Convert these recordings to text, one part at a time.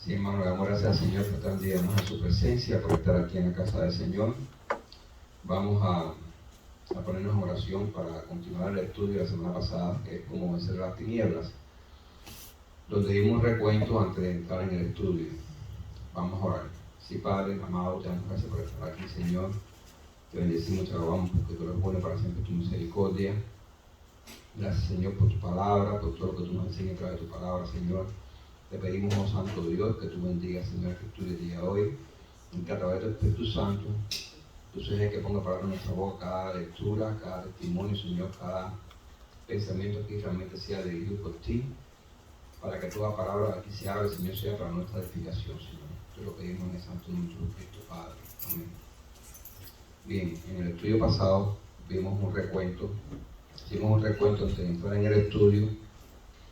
Sí, hermano, le damos gracias al Señor por estar un día más en su presencia, por estar aquí en la casa del Señor. Vamos a ponernos en oración para continuar el estudio de la semana pasada, que es cómo vencer las tinieblas, donde dimos recuento antes de entrar en el estudio. Vamos a orar. Sí, Padre, amado, te damos gracias por estar aquí, Señor. Te bendecimos, te alabamos, porque tú eres bueno para siempre tu misericordia. Gracias, Señor, por tu palabra, por todo lo que tú nos enseñas a través de tu palabra, Señor. Te pedimos, oh Santo Dios, que tú bendigas, Señor, que estudio el día de hoy, y que a través del Espíritu Santo, tú seas el que ponga palabras en nuestra boca, cada lectura, cada testimonio, Señor, cada pensamiento aquí realmente sea dirigido por ti, para que toda palabra aquí se haga, Señor, sea para nuestra edificación, Señor. Te lo pedimos en el santo nombre de Cristo, Padre. Amén. Bien, en el estudio pasado hicimos un recuento antes de entrar en el estudio,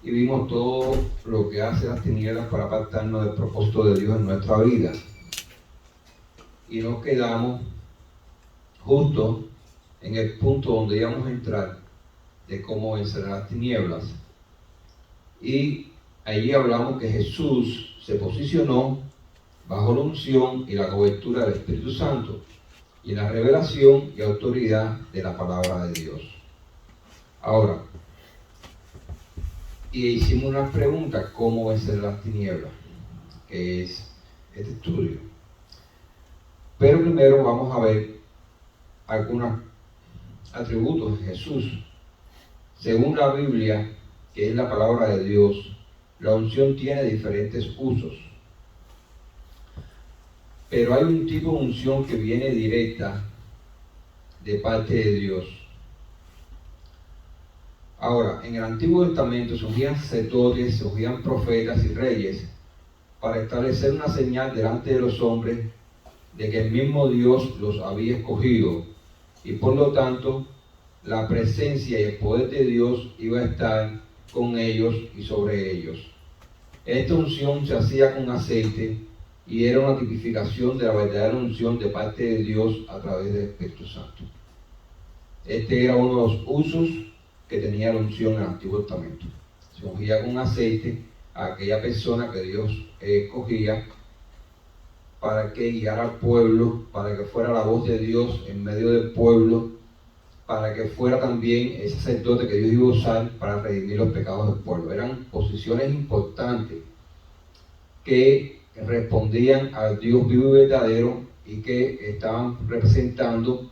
y vimos todo lo que hace las tinieblas para apartarnos del propósito de Dios en nuestra vida. Y nos quedamos justo en el punto donde íbamos a entrar de cómo vencer las tinieblas. Y allí hablamos que Jesús se posicionó bajo la unción y la cobertura del Espíritu Santo y la revelación y autoridad de la palabra de Dios. Ahora, y hicimos una pregunta: ¿cómo vencer las tinieblas? Que es este estudio. Pero primero vamos a ver algunos atributos de Jesús. Según la Biblia, que es la palabra de Dios, la unción tiene diferentes usos. Pero hay un tipo de unción que viene directa de parte de Dios. Ahora, en el Antiguo Testamento se ungían sacerdotes, se ungían profetas y reyes para establecer una señal delante de los hombres de que el mismo Dios los había escogido, y por lo tanto la presencia y el poder de Dios iba a estar con ellos y sobre ellos. Esta unción se hacía con aceite y era una tipificación de la verdadera unción de parte de Dios a través del Espíritu Santo. Este era uno de los usos que tenía la unción en el Antiguo Testamento. Se ungía con aceite a aquella persona que Dios escogía para que guiara al pueblo, para que fuera la voz de Dios en medio del pueblo, para que fuera también ese sacerdote que Dios iba a usar para redimir los pecados del pueblo. Eran posiciones importantes que respondían al Dios vivo y verdadero y que estaban representando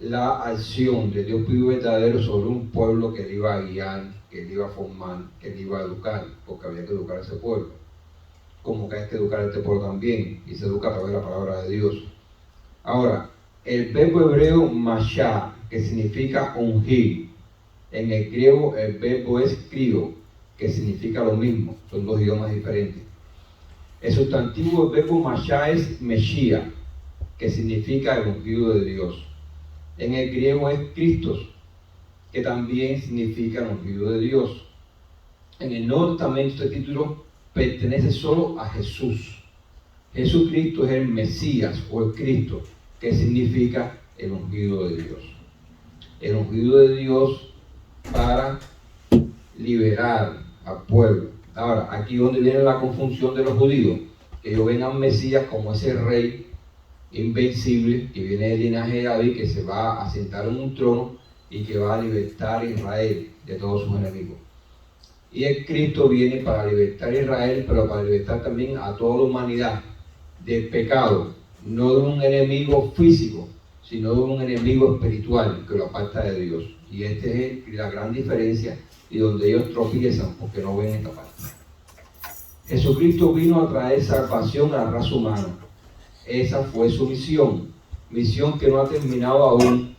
la acción de Dios vivo y verdadero sobre un pueblo que le iba a guiar, que le iba a formar, que le iba a educar, porque había que educar a ese pueblo. Como que hay que educar a este pueblo también, y se educa a través de la palabra de Dios. Ahora, el verbo hebreo mashá, que significa ungir, en el griego el verbo es krio, que significa lo mismo, son dos idiomas diferentes. El sustantivo del verbo mashá es meshía, que significa el ungido de Dios. En el griego es Christos, que también significa el ungido de Dios. En el Nuevo Testamento este título pertenece solo a Jesús. Jesucristo es el Mesías o el Cristo, que significa el ungido de Dios. El ungido de Dios para liberar al pueblo. Ahora, aquí donde viene la confusión de los judíos, que ellos ven al Mesías como ese rey invencible que viene del linaje de David, que se va a sentar en un trono y que va a libertar a Israel de todos sus enemigos. Y el Cristo viene para libertar a Israel, pero para libertar también a toda la humanidad del pecado, no de un enemigo físico, sino de un enemigo espiritual que lo aparta de Dios. Y esta es la gran diferencia y donde ellos tropiezan porque no ven esta parte. Jesucristo vino a traer salvación a la raza humana. Esa fue su misión que no ha terminado aún,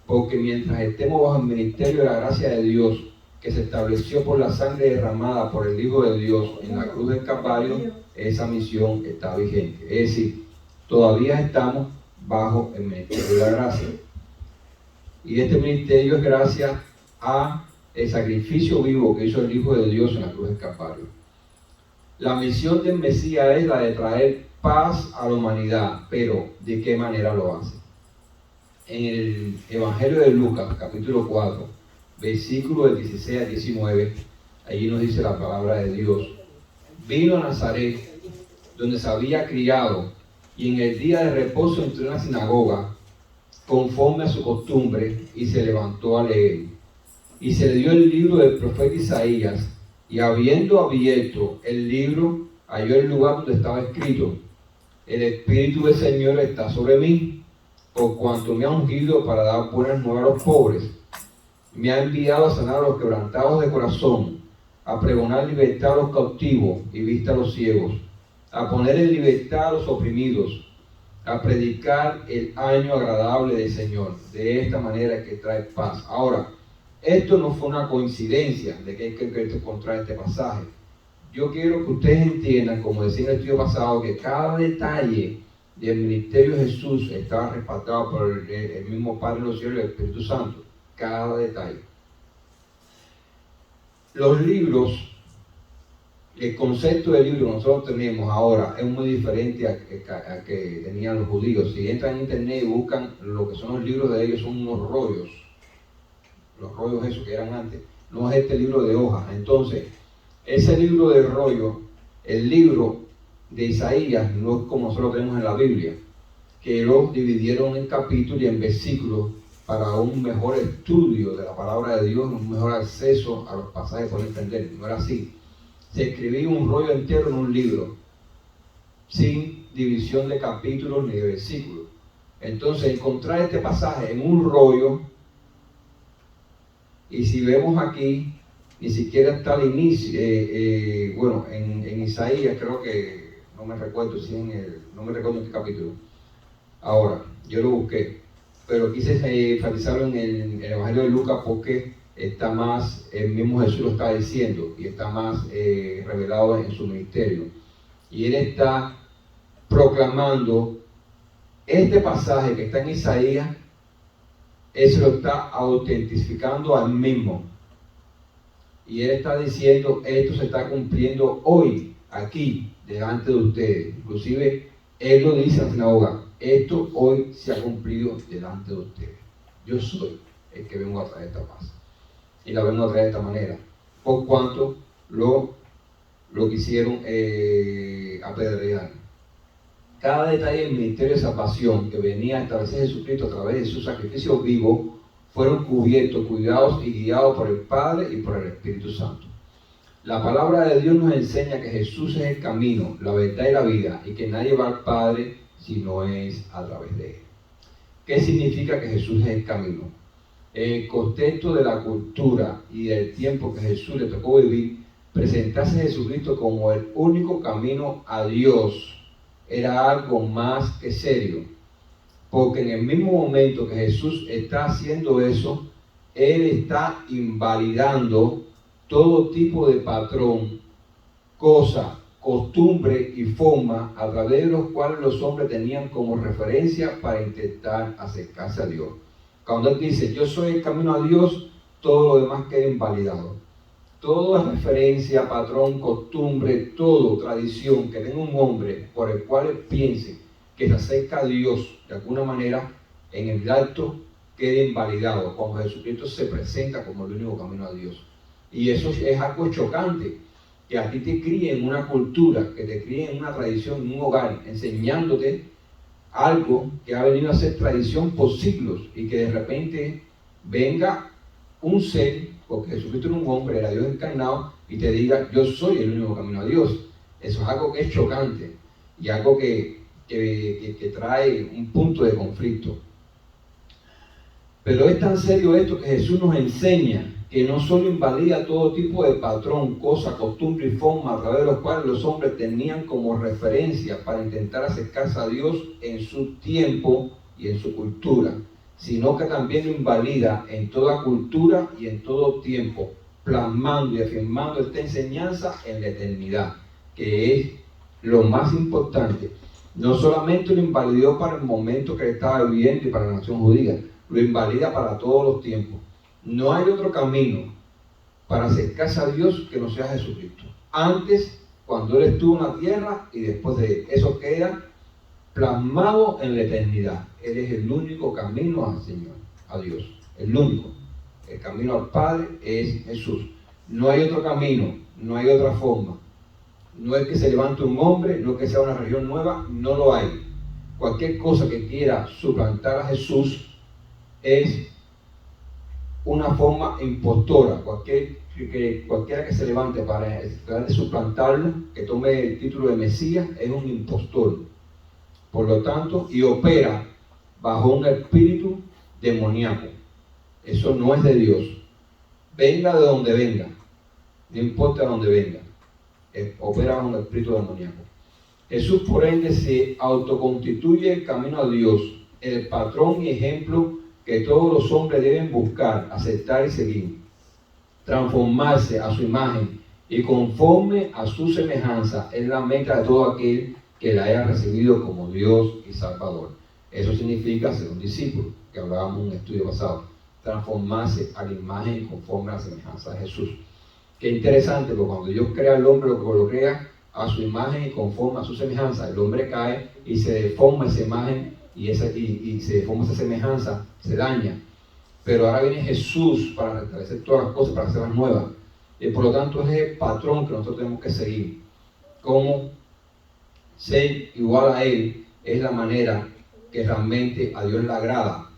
porque mientras estemos bajo el ministerio de la gracia de Dios, que se estableció por la sangre derramada por el Hijo de Dios en la cruz del Calvario, esa misión está vigente. Es decir, todavía estamos bajo el ministerio de la gracia. Y este ministerio es gracias a el sacrificio vivo que hizo el Hijo de Dios en la cruz del Calvario. La misión del Mesías es la de traer paz a la humanidad, pero ¿de qué manera lo hace? En el Evangelio de Lucas, capítulo 4, versículo del 16 al 19, allí nos dice la palabra de Dios: vino a Nazaret, donde se había criado, y en el día de reposo entró en la sinagoga, conforme a su costumbre, y se levantó a leer. Y se le dio el libro del profeta Isaías, y habiendo abierto el libro, halló el lugar donde estaba escrito: el Espíritu del Señor está sobre mí, por cuanto me ha ungido para dar buenas nuevas a los pobres. Me ha enviado a sanar a los quebrantados de corazón, a pregonar libertad a los cautivos y vista a los ciegos, a poner en libertad a los oprimidos, a predicar el año agradable del Señor. De esta manera que trae paz. Ahora, esto no fue una coincidencia de que hay que encontrar este pasaje. Yo quiero que ustedes entiendan, como decía en el estudio pasado, que cada detalle del ministerio de Jesús estaba respaldado por el mismo Padre de los cielos y el Espíritu Santo. Cada detalle. Los libros, el concepto de libro que nosotros tenemos ahora es muy diferente a que tenían los judíos. Si entran en internet y buscan lo que son los libros de ellos, son unos rollos. Los rollos esos que eran antes. No es este libro de hojas. Entonces, ese libro de rollo, el libro de Isaías, no es como nosotros tenemos en la Biblia, que los dividieron en capítulos y en versículos para un mejor estudio de la palabra de Dios, un mejor acceso a los pasajes por entender. No era así. Se escribía un rollo entero en un libro, sin división de capítulos ni de versículos. Entonces, encontrar este pasaje en un rollo, y si vemos aquí, ni siquiera está al inicio, en Isaías, creo que, no me recuerdo en qué capítulo. Ahora, yo lo busqué, pero quise enfatizarlo en el Evangelio de Lucas porque está más, el mismo Jesús lo está diciendo y está más revelado en su ministerio. Y él está proclamando este pasaje que está en Isaías, él se lo está autentificando al mismo. Y él está diciendo, esto se está cumpliendo hoy, aquí, delante de ustedes. Inclusive, él lo dice en la sinagoga, esto hoy se ha cumplido delante de ustedes. Yo soy el que vengo a traer esta paz. Y la vengo a traer de esta manera. Por cuanto lo quisieron apedrear. Cada detalle del ministerio de salvación que venía a establecer Jesucristo a través de su sacrificio vivo, fueron cubiertos, cuidados y guiados por el Padre y por el Espíritu Santo. La palabra de Dios nos enseña que Jesús es el camino, la verdad y la vida, y que nadie va al Padre si no es a través de él. ¿Qué significa que Jesús es el camino? En el contexto de la cultura y del tiempo que Jesús le tocó vivir, presentarse a Jesucristo como el único camino a Dios era algo más que serio, porque en el mismo momento que Jesús está haciendo eso, Él está invalidando todo tipo de patrón, cosa, costumbre y forma a través de los cuales los hombres tenían como referencia para intentar acercarse a Dios. Cuando Él dice, yo soy el camino a Dios, todo lo demás queda invalidado. Toda referencia, patrón, costumbre, todo, tradición que tenga un hombre por el cual él piense que se acerca a Dios de alguna manera, en el acto queda invalidado cuando Jesucristo se presenta como el único camino a Dios. Y eso es algo chocante, que a ti te críe en una cultura, que te críe en una tradición, en un hogar, enseñándote algo que ha venido a ser tradición por siglos y que de repente venga un ser, porque Jesucristo era un hombre, era Dios encarnado, y te diga, yo soy el único camino a Dios. Eso es algo que es chocante y algo que trae un punto de conflicto. Pero es tan serio esto que Jesús nos enseña que no solo invalida todo tipo de patrón, cosa, costumbre y forma a través de los cuales los hombres tenían como referencia para intentar acercarse a Dios en su tiempo y en su cultura, sino que también lo invalida en toda cultura y en todo tiempo, plasmando y afirmando esta enseñanza en la eternidad, que es lo más importante. No solamente lo invalidó para el momento que estaba viviendo y para la nación judía, lo invalida para todos los tiempos. No hay otro camino para acercarse a Dios que no sea Jesucristo. Antes, cuando Él estuvo en la tierra, y después de él. Eso queda plasmado en la eternidad. Él es el único camino al Señor, a Dios. El único. El camino al Padre es Jesús. No hay otro camino, no hay otra forma. No es que se levante un hombre, no es que sea una religión nueva, no lo hay. Cualquier cosa que quiera suplantar a Jesús es una forma impostora. Cualquiera que se levante para tratar de suplantarlo, que tome el título de Mesías, es un impostor. Por lo tanto, y opera bajo un espíritu demoníaco. Eso no es de Dios. Venga de donde venga, no importa de donde venga, opera bajo un espíritu demoníaco. Jesús, por ende, se autoconstituye el camino a Dios, el patrón y ejemplo que todos los hombres deben buscar, aceptar y seguir, transformarse a su imagen y conforme a su semejanza es la meta de todo aquel que la haya recibido como Dios y Salvador. Eso significa ser un discípulo, que hablábamos en un estudio pasado, transformarse a la imagen y conforme a la semejanza de Jesús. Qué interesante, porque cuando Dios crea al hombre, lo crea a su imagen y conforme a su semejanza, el hombre cae y se deforma esa imagen y se deforma esa semejanza, se daña. Pero ahora viene Jesús para restablecer todas las cosas, para hacerlas nuevas. Y por lo tanto es el patrón que nosotros tenemos que seguir. Cómo ser igual a Él es la manera que realmente a Dios le agrada,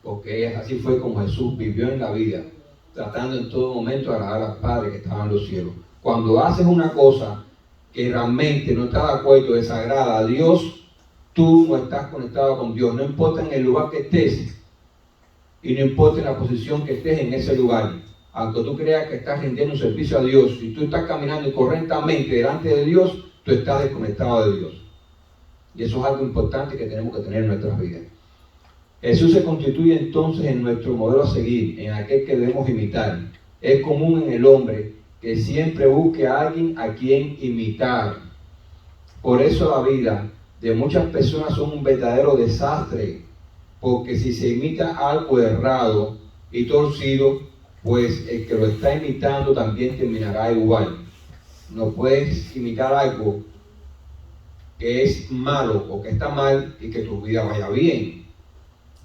porque así fue como Jesús vivió en la vida, tratando en todo momento de agradar al Padre que estaba en los cielos. Cuando haces una cosa que realmente no está de acuerdo, desagrada a Dios, tú no estás conectado con Dios. No importa en el lugar que estés y no importa en la posición que estés en ese lugar. Aunque tú creas que estás rindiendo un servicio a Dios, si tú estás caminando incorrectamente delante de Dios, tú estás desconectado de Dios. Y eso es algo importante que tenemos que tener en nuestras vidas. Jesús se constituye entonces en nuestro modelo a seguir, en aquel que debemos imitar. Es común en el hombre que siempre busque a alguien a quien imitar. Por eso la vida de muchas personas son un verdadero desastre, porque si se imita algo errado y torcido, pues el que lo está imitando también terminará igual. No puedes imitar algo que es malo o que está mal y que tu vida vaya bien.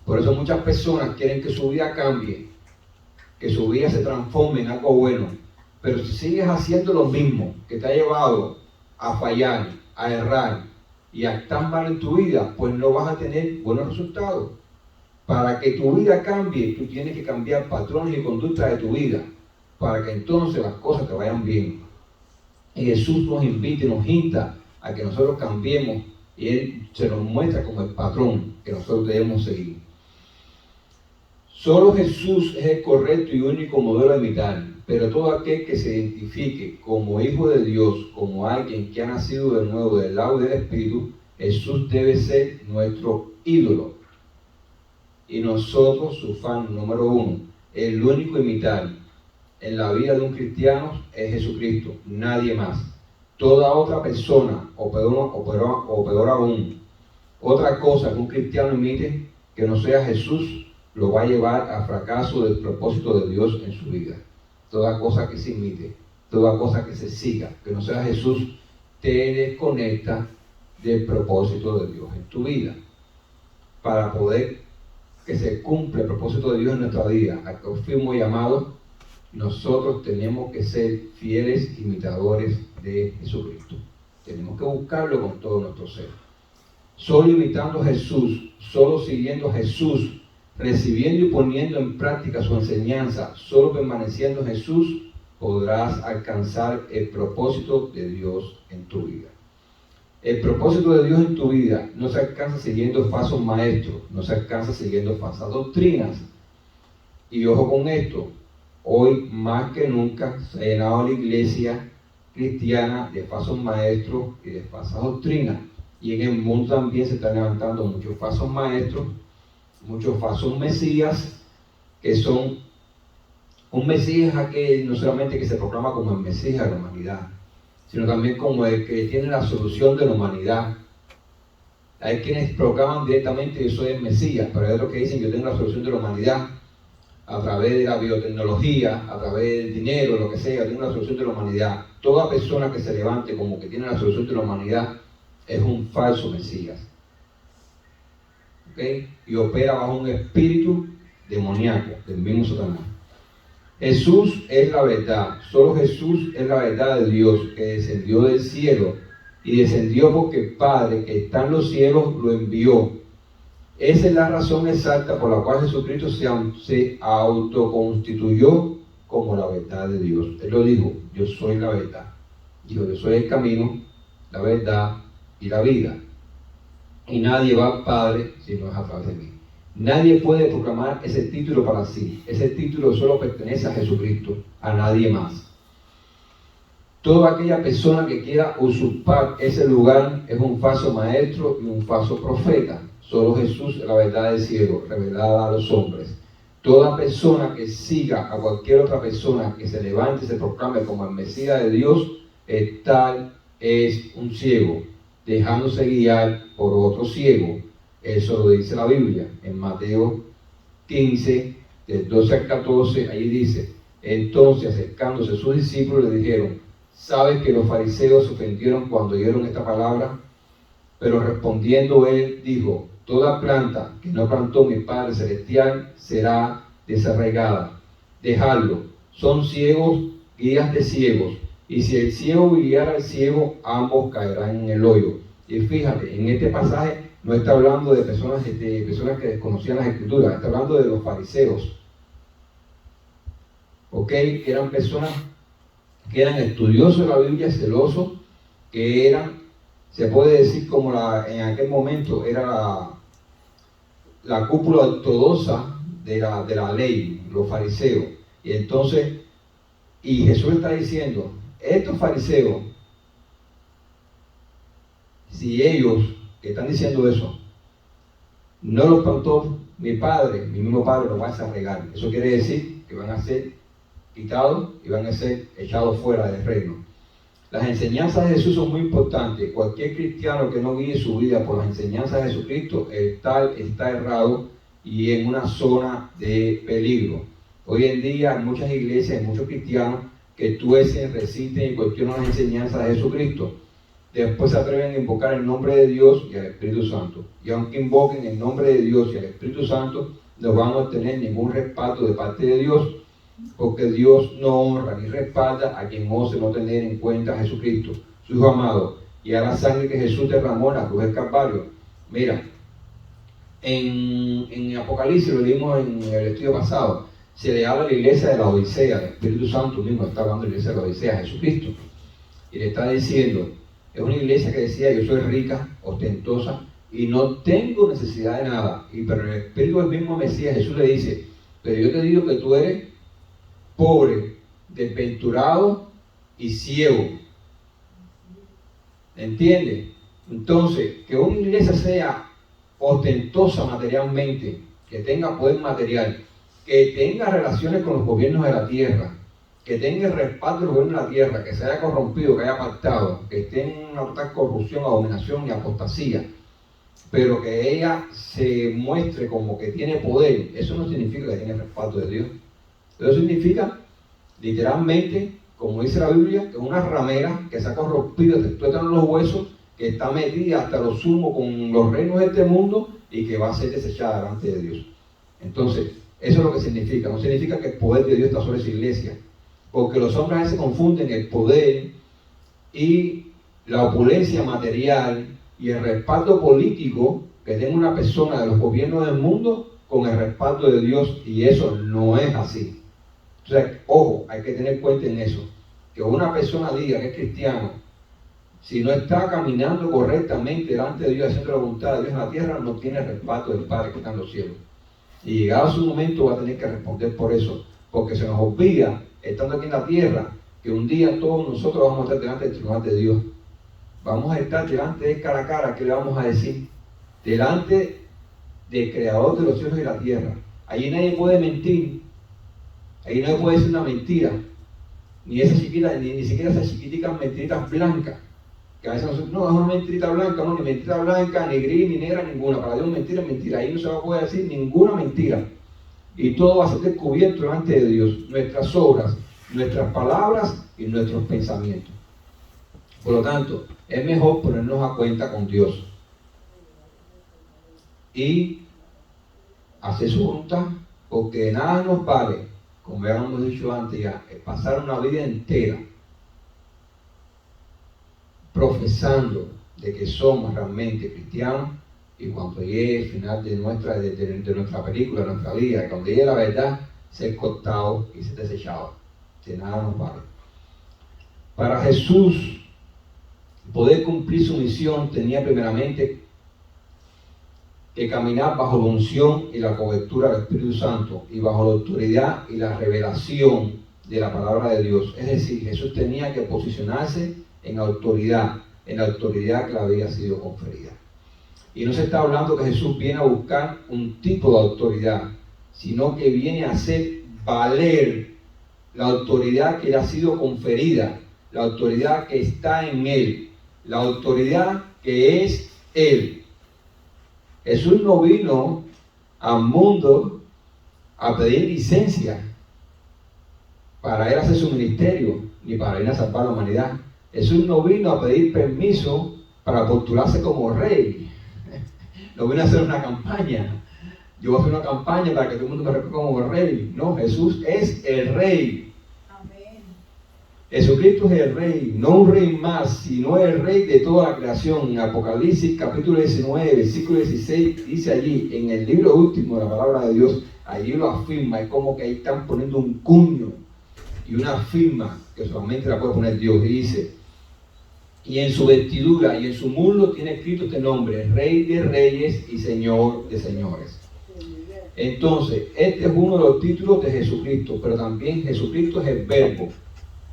Por eso muchas personas quieren que su vida cambie, que su vida se transforme en algo bueno. Pero si sigues haciendo lo mismo que te ha llevado a fallar, a errar y a estar mal en tu vida, pues no vas a tener buenos resultados. Para que tu vida cambie, tú tienes que cambiar patrones y conductas de tu vida, para que entonces las cosas te vayan bien. Y Jesús nos invita y nos insta a que nosotros cambiemos, y Él se nos muestra como el patrón que nosotros debemos seguir. Solo Jesús es el correcto y único modelo a imitar, pero todo aquel que se identifique como hijo de Dios, como alguien que ha nacido de nuevo del lado del Espíritu, Jesús debe ser nuestro ídolo. Y nosotros, su fan número uno, el único a imitar en la vida de un cristiano es Jesucristo, nadie más. Toda otra persona, o peor aún, otra cosa que un cristiano imite que no sea Jesús, lo va a llevar a fracaso del propósito de Dios en su vida. Toda cosa que se imite, toda cosa que se siga, que no sea Jesús, te desconecta del propósito de Dios en tu vida. Para poder que se cumpla el propósito de Dios en nuestra vida, a que fuimos llamados, nosotros tenemos que ser fieles imitadores de Jesucristo. Tenemos que buscarlo con todo nuestro ser. Solo imitando a Jesús, solo siguiendo a Jesús, recibiendo y poniendo en práctica su enseñanza, solo permaneciendo en Jesús, podrás alcanzar el propósito de Dios en tu vida. El propósito de Dios en tu vida no se alcanza siguiendo falsos maestros, no se alcanza siguiendo falsas doctrinas. Y ojo con esto, hoy más que nunca se ha llenado la iglesia cristiana de falsos maestros y de falsas doctrinas. Y en el mundo también se están levantando muchos falsos maestros, muchos falsos mesías, que son un mesías aquel no solamente que se proclama como el mesías de la humanidad, sino también como el que tiene la solución de la humanidad. Hay quienes proclaman directamente yo soy el Mesías, pero hay otros que dicen yo tengo la solución de la humanidad a través de la biotecnología, a través del dinero, lo que sea, yo tengo la solución de la humanidad. Toda persona que se levante como que tiene la solución de la humanidad es un falso Mesías. ¿Okay? Y opera bajo un espíritu demoníaco del mismo Satanás. Jesús es la verdad, solo Jesús es la verdad de Dios, que descendió del cielo y descendió porque el Padre que está en los cielos lo envió. Esa es la razón exacta por la cual Jesucristo se autoconstituyó como la verdad de Dios. Él lo dijo, yo soy la verdad. Dijo, yo soy el camino, la verdad y la vida. Y nadie va al Padre si no es a través de mí. Nadie puede proclamar ese título para sí. Ese título solo pertenece a Jesucristo, a nadie más. Toda aquella persona que quiera usurpar ese lugar es un falso maestro y un falso profeta. Solo Jesús es la verdad del cielo, revelada a los hombres. Toda persona que siga a cualquier otra persona que se levante y se proclame como el Mesías de Dios, tal es un ciego, dejándose guiar por otro ciego. Eso lo dice la Biblia en Mateo 15, del 12 al 14, ahí dice, entonces acercándose sus discípulos le dijeron, ¿sabes que los fariseos se ofendieron cuando oyeron esta palabra? Pero respondiendo él dijo, toda planta que no plantó mi Padre Celestial será desarraigada. Dejadlo, son ciegos, guías de ciegos, y si el ciego guiara al ciego, ambos caerán en el hoyo. Y fíjate, en este pasaje no está hablando de personas que desconocían las Escrituras, está hablando de los fariseos. ¿Ok? Que eran personas que eran estudiosos de la Biblia, celosos, que eran, se puede decir como en aquel momento era la cúpula ortodoxa de la ley, los fariseos. Y entonces, y Jesús está diciendo, estos fariseos, si ellos que están diciendo eso, no los plantó mi Padre, mi mismo Padre los va a desarraigar. Eso quiere decir que van a ser quitados y van a ser echados fuera del reino. Las enseñanzas de Jesús son muy importantes. Cualquier cristiano que no guíe su vida por las enseñanzas de Jesucristo, el tal está errado y en una zona de peligro. Hoy en día hay muchas iglesias, hay muchos cristianos que tuecen, reciten y cuestionan las enseñanzas de Jesucristo. Después se atreven a invocar el nombre de Dios y al Espíritu Santo. Y aunque invoquen el nombre de Dios y al Espíritu Santo, no van a obtener ningún respaldo de parte de Dios, porque Dios no honra ni respalda a quien ose no tener en cuenta a Jesucristo, su Hijo amado, y a la sangre que Jesús derramó en la cruz del Calvario. Mira, en Apocalipsis, lo vimos en el estudio pasado, se le habla a la iglesia de la Odisea, el Espíritu Santo mismo está hablando de la iglesia de la Odisea, Jesucristo, y le está diciendo, es una iglesia que decía, yo soy rica, ostentosa, y no tengo necesidad de nada, pero el Espíritu del mismo Mesías, Jesús le dice, pero yo te digo que tú eres pobre, desventurado y ciego. ¿Entiendes? Entonces, que una iglesia sea ostentosa materialmente, que tenga poder material, que tenga relaciones con los gobiernos de la tierra, que tenga el respaldo del gobierno de la tierra, que se haya corrompido, que haya pactado, que esté en una total corrupción, abominación y apostasía, pero que ella se muestre como que tiene poder, eso no significa que tiene el respaldo de Dios. Eso significa, literalmente, como dice la Biblia, que es una ramera que se ha corrompido, te tuetan los huesos, que está metida hasta lo sumo con los reinos de este mundo y que va a ser desechada delante de Dios. Entonces, eso es lo que significa. No significa que el poder de Dios está sobre esa iglesia, porque los hombres a veces confunden el poder y la opulencia material y el respaldo político que tiene una persona de los gobiernos del mundo con el respaldo de Dios, y eso no es así. Entonces, ojo, hay que tener cuenta en eso, que una persona diga que es cristiano, si no está caminando correctamente delante de Dios, haciendo la voluntad de Dios en la tierra, no tiene el respaldo del Padre que está en los cielos. Y llegado su momento va a tener que responder por eso, porque se nos olvida, estando aquí en la tierra, que un día todos nosotros vamos a estar delante del tribunal de Dios. Vamos a estar delante de él cara a cara. ¿Qué le vamos a decir? Delante del Creador de los cielos y la tierra. Allí nadie puede mentir. Ahí no puede decir una mentira, ni esa chiquita, ni siquiera esas chiquiticas mentiritas blancas, que a veces nosotros, no, es una mentirita blanca, no, ni mentirita blanca, ni gris, ni negra, ninguna. Para Dios mentira es mentira, ahí no se va a poder decir ninguna mentira. Y todo va a ser descubierto delante de Dios, nuestras obras, nuestras palabras y nuestros pensamientos. Por lo tanto, es mejor ponernos a cuenta con Dios y hacer su voluntad, porque nada nos vale como ya hemos dicho antes, ya pasar una vida entera profesando de que somos realmente cristianos, y cuando llegue el final de nuestra película, de nuestra vida, cuando llegue la verdad, ser cortado y ser desechado. De nada nos vale. Para Jesús poder cumplir su misión, tenía primeramente que caminar bajo la unción y la cobertura del Espíritu Santo y bajo la autoridad y la revelación de la palabra de Dios. Es decir, Jesús tenía que posicionarse en la autoridad que le había sido conferida. Y no se está hablando que Jesús viene a buscar un tipo de autoridad, sino que viene a hacer valer la autoridad que le ha sido conferida, la autoridad que está en Él, la autoridad que es Él. Jesús no vino al mundo a pedir licencia para Él hacer su ministerio, ni para ir a salvar la humanidad. Jesús no vino a pedir permiso para postularse como rey. No vino a hacer una campaña. Yo voy a hacer una campaña para que todo el mundo me reconozca como rey. No, Jesús es el rey. Amén. Jesucristo es el rey, no un rey más, sino el rey de toda la creación. En Apocalipsis capítulo 19, versículo 16, dice allí, en el libro último de la palabra de Dios, allí lo afirma. Es como que ahí están poniendo un cuño y una firma que solamente la puede poner Dios. Y dice: y en su vestidura y en su muslo tiene escrito este nombre: Rey de Reyes y Señor de Señores. Entonces, este es uno de los títulos de Jesucristo, pero también Jesucristo es el Verbo,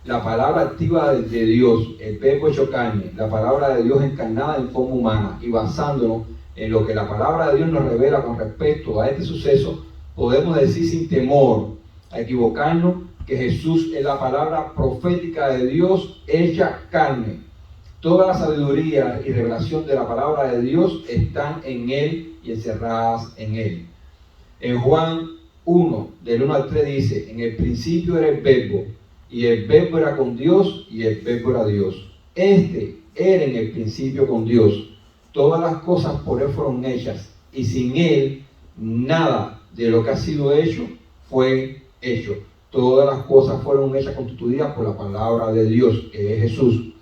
la palabra activa de Dios, el Verbo hecho carne, la palabra de Dios encarnada en forma humana. Y basándonos en lo que la palabra de Dios nos revela con respecto a este suceso, podemos decir sin temor a equivocarnos que Jesús es la palabra profética de Dios hecha carne. Toda la sabiduría y revelación de la palabra de Dios están en Él y encerradas en Él. En Juan 1, del 1 al 3 dice: en el principio era el Verbo, y el Verbo era con Dios, y el Verbo era Dios. Este era en el principio con Dios. Todas las cosas por Él fueron hechas, y sin Él nada de lo que ha sido hecho fue hecho. Todas las cosas fueron hechas, constituidas por la palabra de Dios, que es Jesús.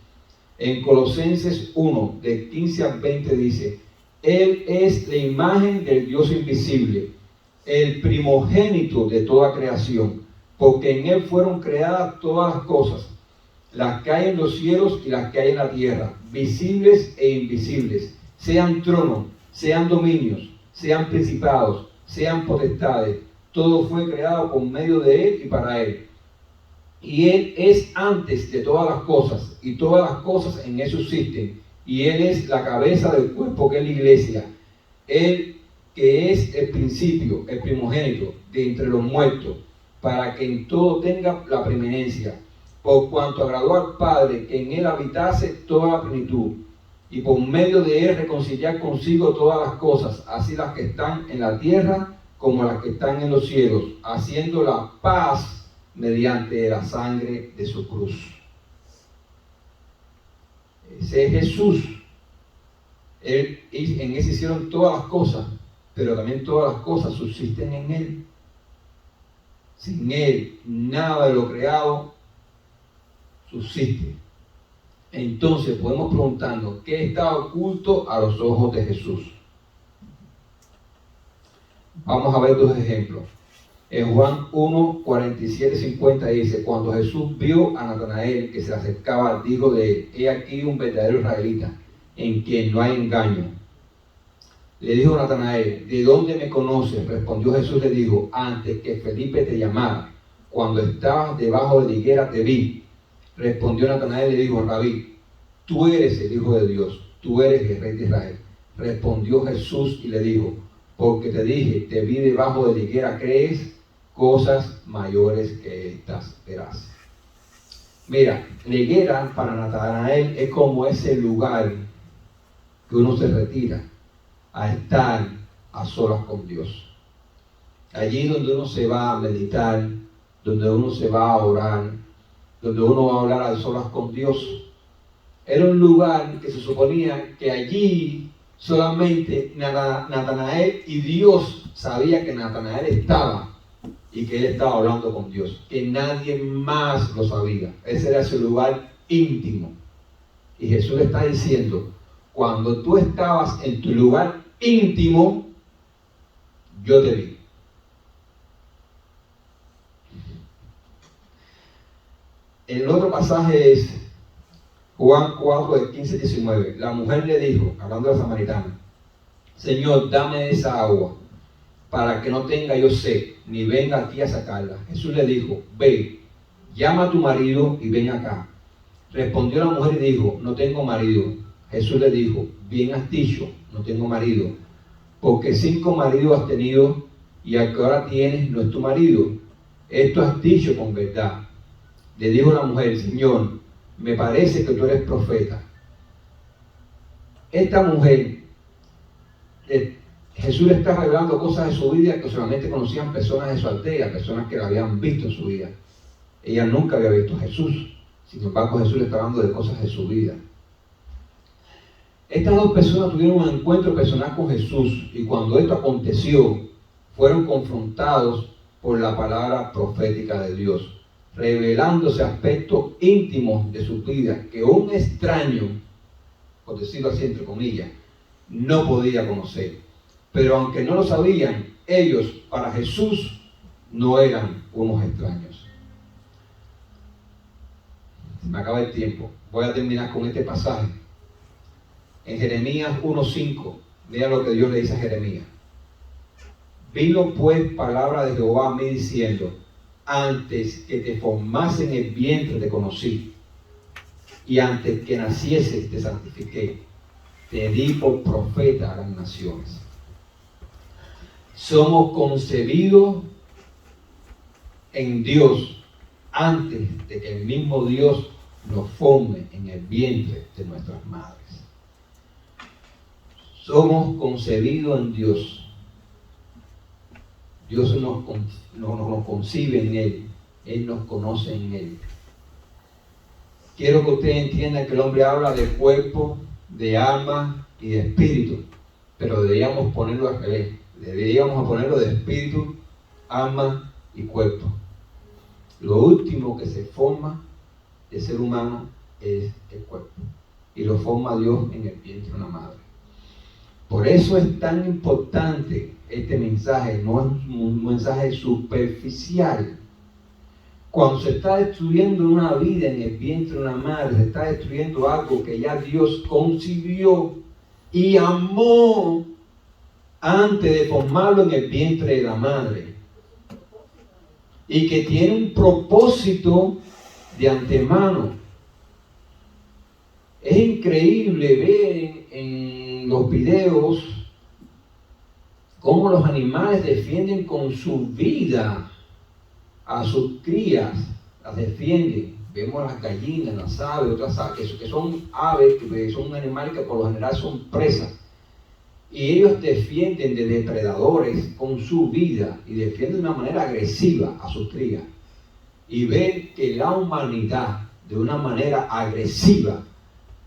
En Colosenses 1, de 15 al 20 dice: Él es la imagen del Dios invisible, el primogénito de toda creación, porque en Él fueron creadas todas las cosas, las que hay en los cielos y las que hay en la tierra, visibles e invisibles, sean tronos, sean dominios, sean principados, sean potestades. Todo fue creado por medio de Él y para Él. Y Él es antes de todas las cosas, y todas las cosas en Él subsisten. Y Él es la cabeza del cuerpo, que es la iglesia. Él que es el principio, el primogénito de entre los muertos, para que en todo tenga la preeminencia. Por cuanto agradó al Padre que en Él habitase toda la plenitud, y por medio de Él reconciliar consigo todas las cosas, así las que están en la tierra como las que están en los cielos, haciendo la paz mediante la sangre de su cruz. Ese es Jesús. En Él se hicieron todas las cosas, pero también todas las cosas subsisten en Él. Sin Él, nada de lo creado subsiste. Entonces podemos preguntarnos: ¿qué está oculto a los ojos de Jesús? Vamos a ver dos ejemplos. En Juan 1, 47, 50 dice: cuando Jesús vio a Natanael que se acercaba, dijo de él: he aquí un verdadero israelita, en quien no hay engaño. Le dijo Natanael: ¿de dónde me conoces? Respondió Jesús, le dijo: antes que Felipe te llamara, cuando estabas debajo de la higuera te vi. Respondió Natanael y le dijo: Rabí, tú eres el Hijo de Dios, tú eres el Rey de Israel. Respondió Jesús y le dijo: porque te dije, te vi debajo de la higuera, ¿crees? Cosas mayores que estas verás. Mira, la higuera para Natanael es como ese lugar que uno se retira a estar a solas con Dios. Allí donde uno se va a meditar, donde uno se va a orar, donde uno va a hablar a solas con Dios. Era un lugar que se suponía que allí solamente Natanael y Dios sabía que Natanael estaba. y que él estaba hablando con Dios, que nadie más lo sabía. Ese era su lugar íntimo. Y Jesús le está diciendo, cuando tú estabas en tu lugar íntimo, yo te vi. El otro pasaje es Juan 4, del 15 al 19. La mujer le dijo, hablando de la samaritana, Señor, dame esa agua, para que no tenga yo sed, ni venga aquí a sacarla. Jesús le dijo, ve, llama a tu marido y ven acá. Respondió la mujer y dijo, no tengo marido. Jesús le dijo, bien has dicho, no tengo marido, porque 5 maridos has tenido, y al que ahora tienes no es tu marido. Esto has dicho con verdad. Le dijo la mujer, Señor, me parece que tú eres profeta. Esta mujer, Jesús le está revelando cosas de su vida que solamente conocían personas de su aldea, personas que la habían visto en su vida. Ella nunca había visto a Jesús. Sin embargo, Jesús le está hablando de cosas de su vida. Estas dos personas tuvieron un encuentro personal con Jesús, y cuando esto aconteció, fueron confrontados por la palabra profética de Dios, revelándose aspectos íntimos de su vida que un extraño, por decirlo así entre comillas, no podía conocer. Pero aunque no lo sabían, ellos para Jesús no eran unos extraños. Se me acaba el tiempo. Voy a terminar con este pasaje. En Jeremías 1:5, mira lo que Dios le dice a Jeremías. Vino pues palabra de Jehová a mí diciendo, antes que te formase en el vientre te conocí, y antes que nacieses te santifiqué, te di por profeta a las naciones. Somos concebidos en Dios antes de que el mismo Dios nos forme en el vientre de nuestras madres. Somos concebidos en Dios. Dios nos concibe en Él. Él nos conoce en Él. Quiero que ustedes entiendan que el hombre habla de cuerpo, de alma y de espíritu, pero deberíamos ponerlo al revés. Deberíamos ponerlo de espíritu, alma y cuerpo. Lo último que se forma de ser humano es el cuerpo, y lo forma Dios en el vientre de una madre. Por eso es tan importante este mensaje, no es un mensaje superficial. Cuando se está destruyendo una vida en el vientre de una madre, se está destruyendo algo que ya Dios concibió y amó antes de formarlo en el vientre de la madre, y que tiene un propósito de antemano. Es increíble ver en los videos cómo los animales defienden con su vida a sus crías, las defienden. Vemos las gallinas, las aves, otras aves, que son aves, que son animales que por lo general son presas. Y ellos defienden de depredadores con su vida, y defienden de una manera agresiva a sus crías. Y ven que la humanidad, de una manera agresiva,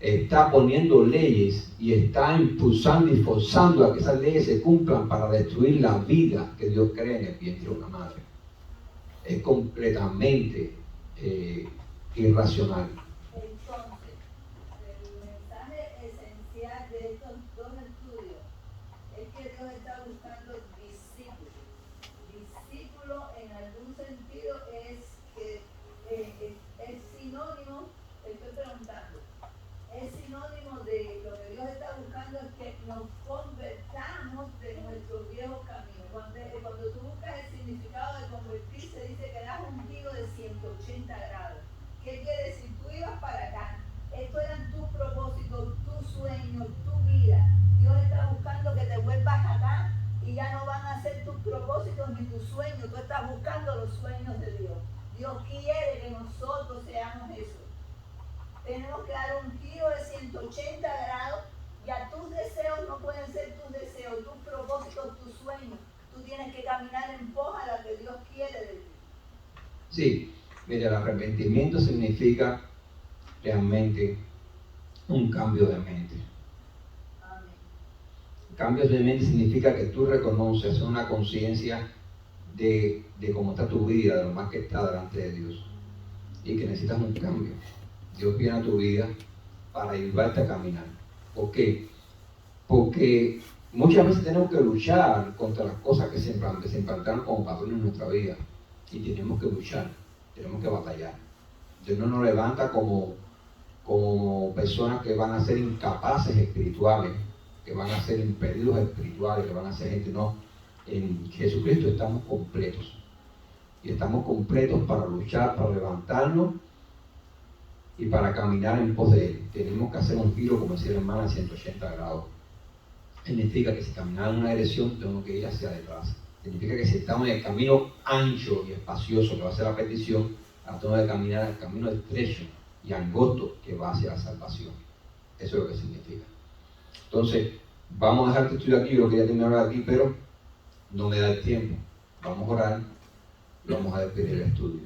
está poniendo leyes y está impulsando y forzando a que esas leyes se cumplan para destruir la vida que Dios crea en el vientre de una madre. Es completamente irracional. Entonces, el mensaje esencial de estos dos estudios es que Dios está buscando discípulos. Discípulo en algún sentido es que es sinónimo, estoy preguntando, es sinónimo de lo que Dios está buscando, es que nos convertamos de nuestros viejos caminos. Cuando tú buscas el significado de convertirse, dice que das un giro de 180 grados. ¿Qué quiere decir? Tú ibas para acá. Estos eran tus propósitos, tus sueños, tu vida. Dios está buscando que te vuelvas acá, y ya no van a ser tus propósitos ni tus sueños. Tú estás buscando los sueños de Dios. Dios quiere que nosotros seamos eso. Tenemos que dar un giro de 180 grados. Ya tus deseos no pueden ser tus deseos, tus propósitos, tus sueños. Tú tienes que caminar en pos a lo que Dios quiere de ti. Sí, mira, el arrepentimiento significa realmente un cambio de mente. Amén. Cambio de mente significa que tú reconoces una conciencia de cómo está tu vida, de lo más que está delante de Dios. Y que necesitas un cambio. Dios viene a tu vida para ayudarte a caminar. ¿Por qué? Porque muchas veces tenemos que luchar contra las cosas que se implantaron como patrones en nuestra vida. Y tenemos que luchar, tenemos que batallar. Dios no nos levanta como personas que van a ser incapaces espirituales, que van a ser impedidos espirituales, que van a ser gente, no. En Jesucristo estamos completos. Y estamos completos para luchar, para levantarnos y para caminar en pos de Él. Tenemos que hacer un giro, como decía la hermana, a 180 grados. Significa que si caminamos en una dirección, tenemos que ir hacia detrás. Significa que si estamos en el camino ancho y espacioso que va a ser la perdición, ahora tenemos que caminar en el camino estrecho y angosto que va hacia la salvación. Eso es lo que significa. Entonces, vamos a dejar este estudio aquí. Yo quería terminar aquí, pero no me da el tiempo. Vamos a orar y vamos a despedir el estudio.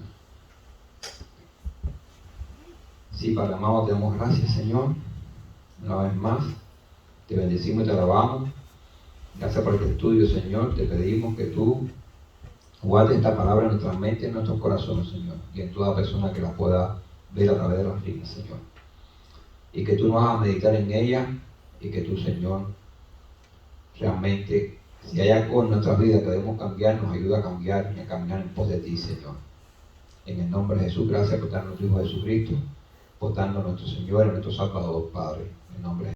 Sí, Padre amado, te damos gracias, Señor, una vez más. Te bendecimos y te alabamos. Gracias por este estudio, Señor. Te pedimos que tú guardes esta palabra en nuestras mentes y en nuestros corazones, Señor, y en toda persona que la pueda ver a través de las líneas, Señor. Y que tú nos hagas meditar en ella y que tú, Señor, realmente, si hay algo en nuestras vidas que debemos cambiar, nos ayuda a cambiar y a caminar en pos de ti, Señor. En el nombre de Jesús, gracias por darnos tu Hijo Jesucristo, por darnos nuestro Señor y nuestro Salvador, Padre. En el nombre de